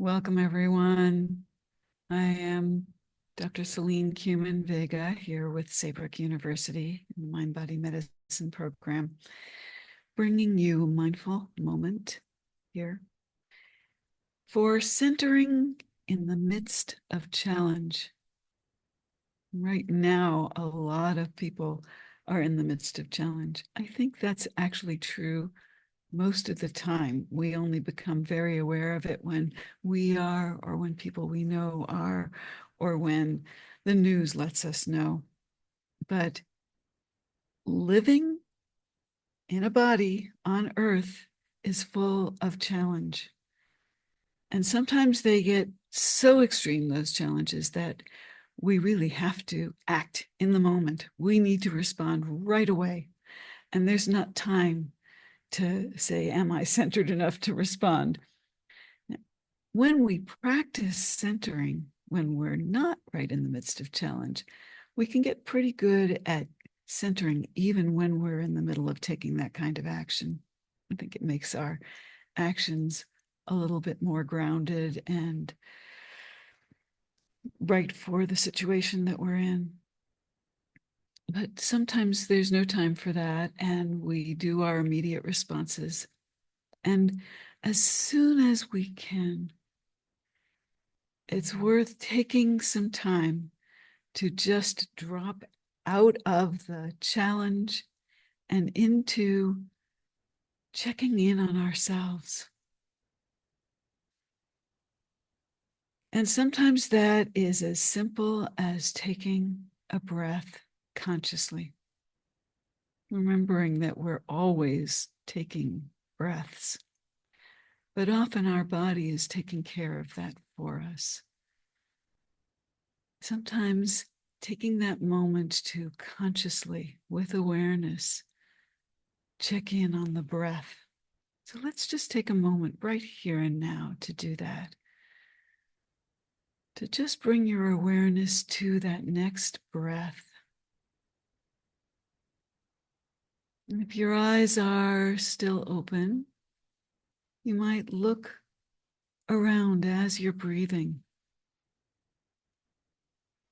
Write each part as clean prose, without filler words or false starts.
Welcome, everyone. I am Dr. Selene Kumin Vega here with Saybrook University in the Mind Body Medicine program, bringing you a mindful moment here for centering in the midst of challenge. Right now, a lot of people are in the midst of challenge. I think that's actually true most of the time. We only become very aware of it when we are, or when people we know are, or when the news lets us know. But living in a body on earth is full of challenge. And sometimes they get so extreme, those challenges, that we really have to act in the moment. We need to respond right away. And there's not time to say, am I centered enough to respond? When we practice centering, when we're not right in the midst of challenge, we can get pretty good at centering even when we're in the middle of taking that kind of action. I think it makes our actions a little bit more grounded and right for the situation that we're in. But sometimes there's no time for that, and we do our immediate responses. And as soon as we can, it's worth taking some time to just drop out of the challenge and into checking in on ourselves. And sometimes that is as simple as taking a breath consciously, remembering that we're always taking breaths, but often our body is taking care of that for us. Sometimes taking that moment to consciously, with awareness, check in on the breath. So let's just take a moment right here and now to do that. To just bring your awareness to that next breath. And if your eyes are still open, you might look around as you're breathing.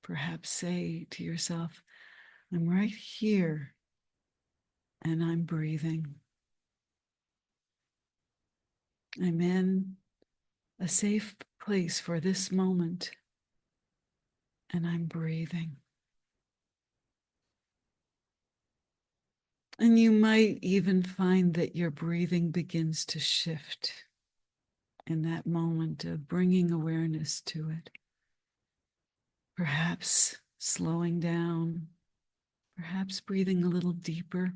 Perhaps say to yourself, I'm right here and I'm breathing. I'm in a safe place for this moment and I'm breathing. And you might even find that your breathing begins to shift in that moment of bringing awareness to it. Perhaps slowing down, perhaps breathing a little deeper.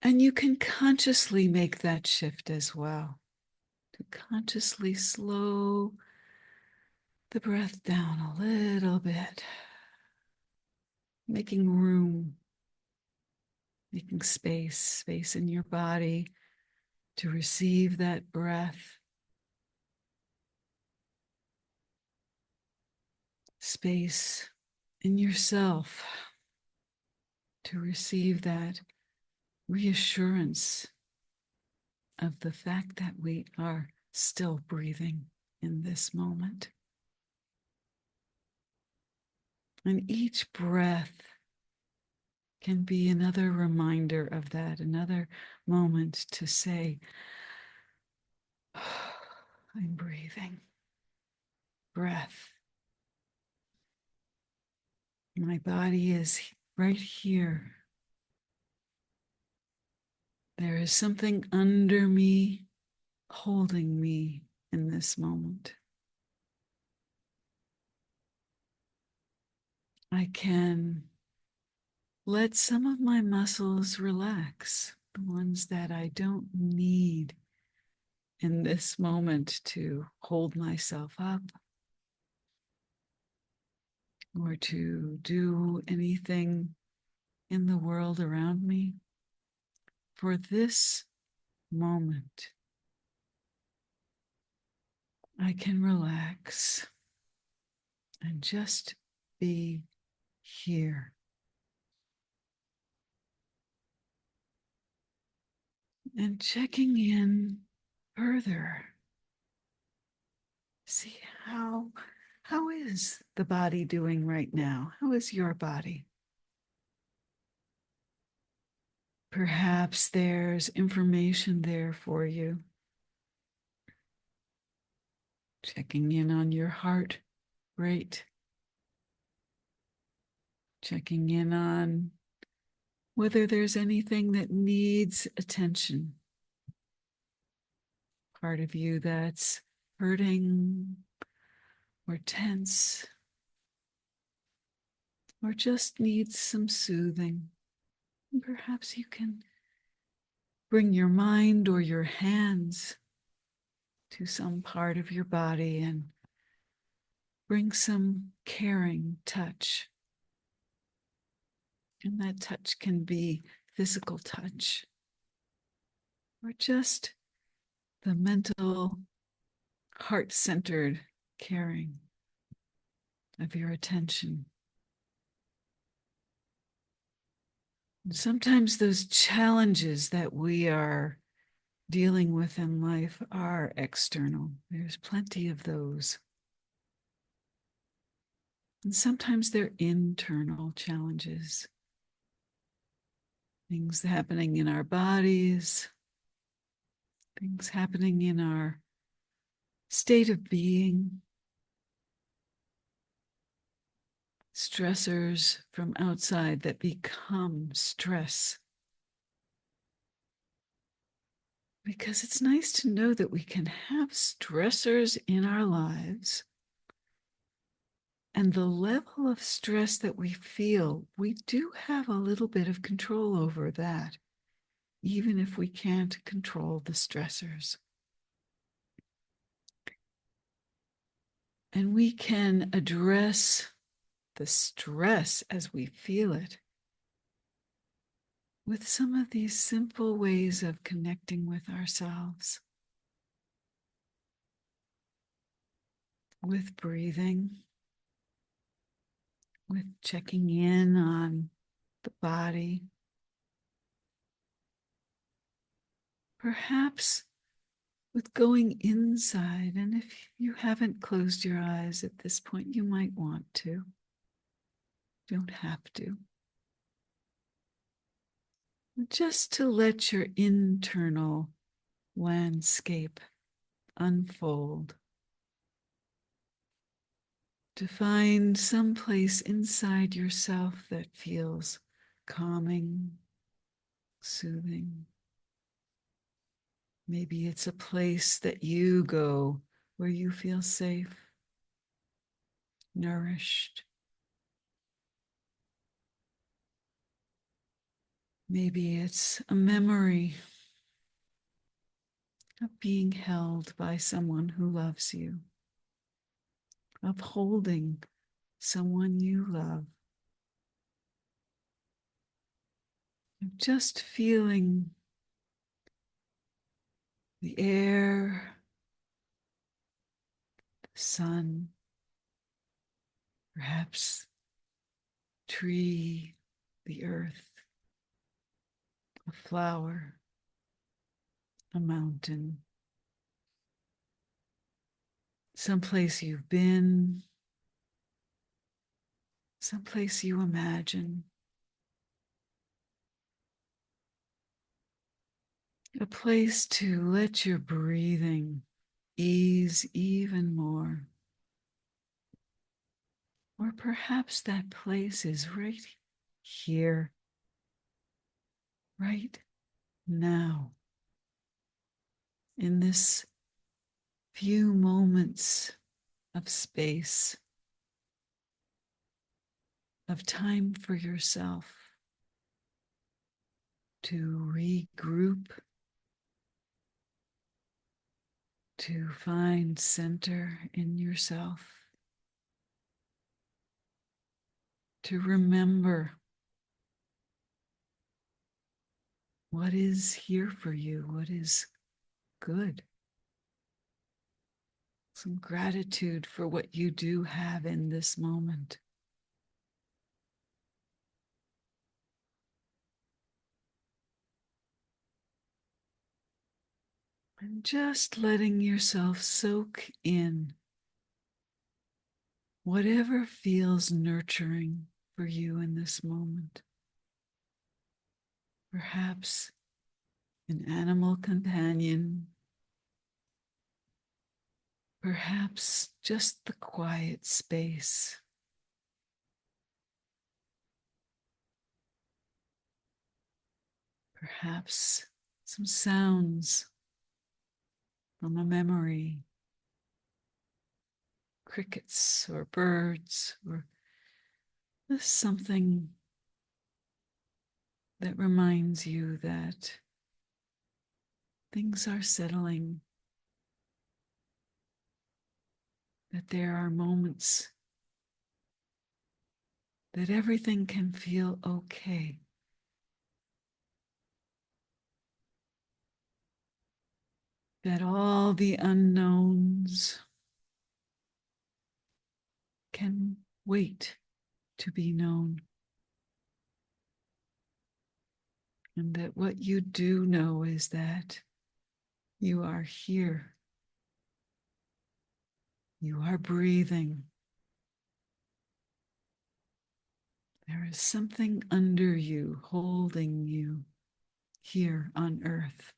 And you can consciously make that shift as well, to consciously slow the breath down a little bit, making room, making space in your body to receive that breath. Space in yourself to receive that reassurance of the fact that we are still breathing in this moment. And each breath can be another reminder of that, another moment to say, oh, I'm breathing. Breath. My body is right here. There is something under me, holding me in this moment. I can let some of my muscles relax, the ones that I don't need in this moment to hold myself up or to do anything in the world around me. For this moment, I can relax and just be here. And checking in further. See how is the body doing right now? How is your body? Perhaps there's information there for you. Checking in on your heart rate. Checking in on whether there's anything that needs attention. Part of you that's hurting or tense or just needs some soothing. And perhaps you can bring your mind or your hands to some part of your body and bring some caring touch. And that touch can be physical touch or just the mental, heart-centered caring of your attention. And sometimes those challenges that we are dealing with in life are external. There's plenty of those. And sometimes they're internal challenges. Things happening in our bodies, things happening in our state of being, stressors from outside that become stress. Because it's nice to know that we can have stressors in our lives. And the level of stress that we feel, we do have a little bit of control over that, even if we can't control the stressors. And we can address the stress as we feel it with some of these simple ways of connecting with ourselves, with breathing, with checking in on the body, perhaps with going inside. And if you haven't closed your eyes at this point, you might want to. Don't have to. Just to let your internal landscape unfold. To find some place inside yourself that feels calming, soothing. Maybe it's a place that you go where you feel safe, nourished. Maybe it's a memory of being held by someone who loves you, of holding someone you love, of just feeling the air, the sun, perhaps tree, the earth, a flower, a mountain, someplace you've been, someplace you imagine, a place to let your breathing ease even more. Or perhaps that place is right here, right now, in this few moments of space, of time for yourself to regroup, to find center in yourself, to remember what is here for you, what is good. Some gratitude for what you do have in this moment. And just letting yourself soak in whatever feels nurturing for you in this moment. Perhaps an animal companion, perhaps just the quiet space, perhaps some sounds from a memory, crickets or birds, or just something that reminds you that things are settling, that there are moments that everything can feel okay. That all the unknowns can wait to be known. And that what you do know is that you are here. You are breathing. There is something under you, holding you here on earth.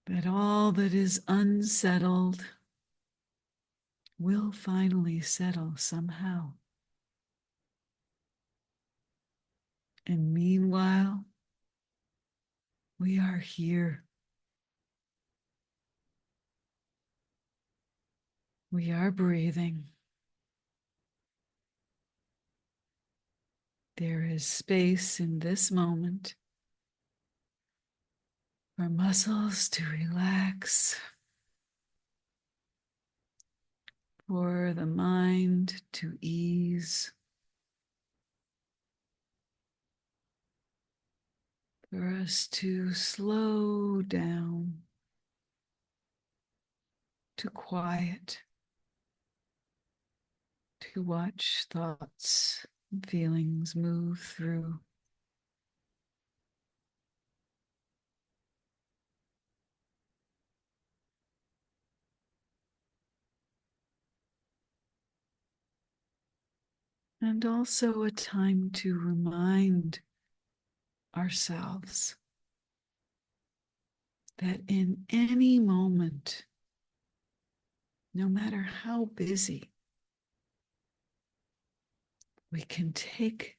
That all that is unsettled will finally settle somehow. And meanwhile, we are here. We are breathing. There is space in this moment for muscles to relax, for the mind to ease, for us to slow down, to quiet, to watch thoughts and feelings move through. And also a time to remind ourselves that in any moment, no matter how busy, we can take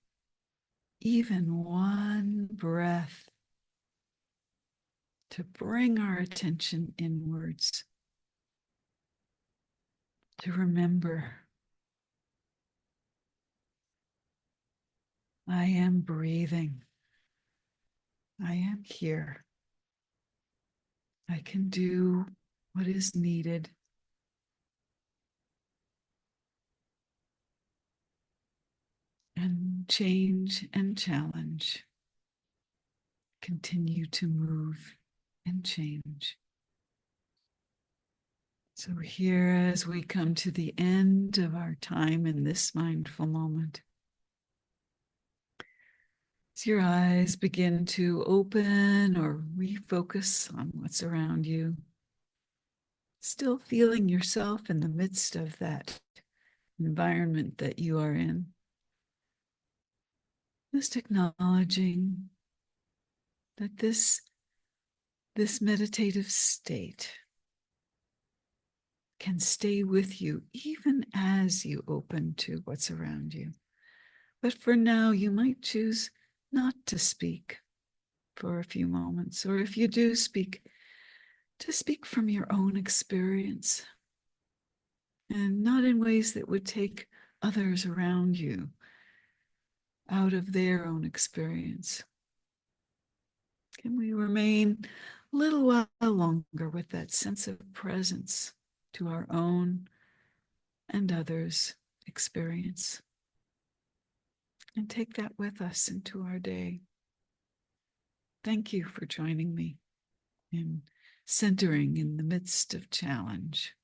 even one breath to bring our attention inwards, to remember, I am breathing. I am here. I can do what is needed. And change and challenge continue to move and change. So here, as we come to the end of our time in this mindful moment, as your eyes begin to open or refocus on what's around you, still feeling yourself in the midst of that environment that you are in, just acknowledging that this meditative state can stay with you even as you open to what's around you. But for now, you might choose not to speak for a few moments, or if you do speak, to speak from your own experience and not in ways that would take others around you out of their own experience. Can we remain a little while longer with that sense of presence to our own and others' experience, and take that with us into our day? Thank you for joining me in centering in the midst of challenge.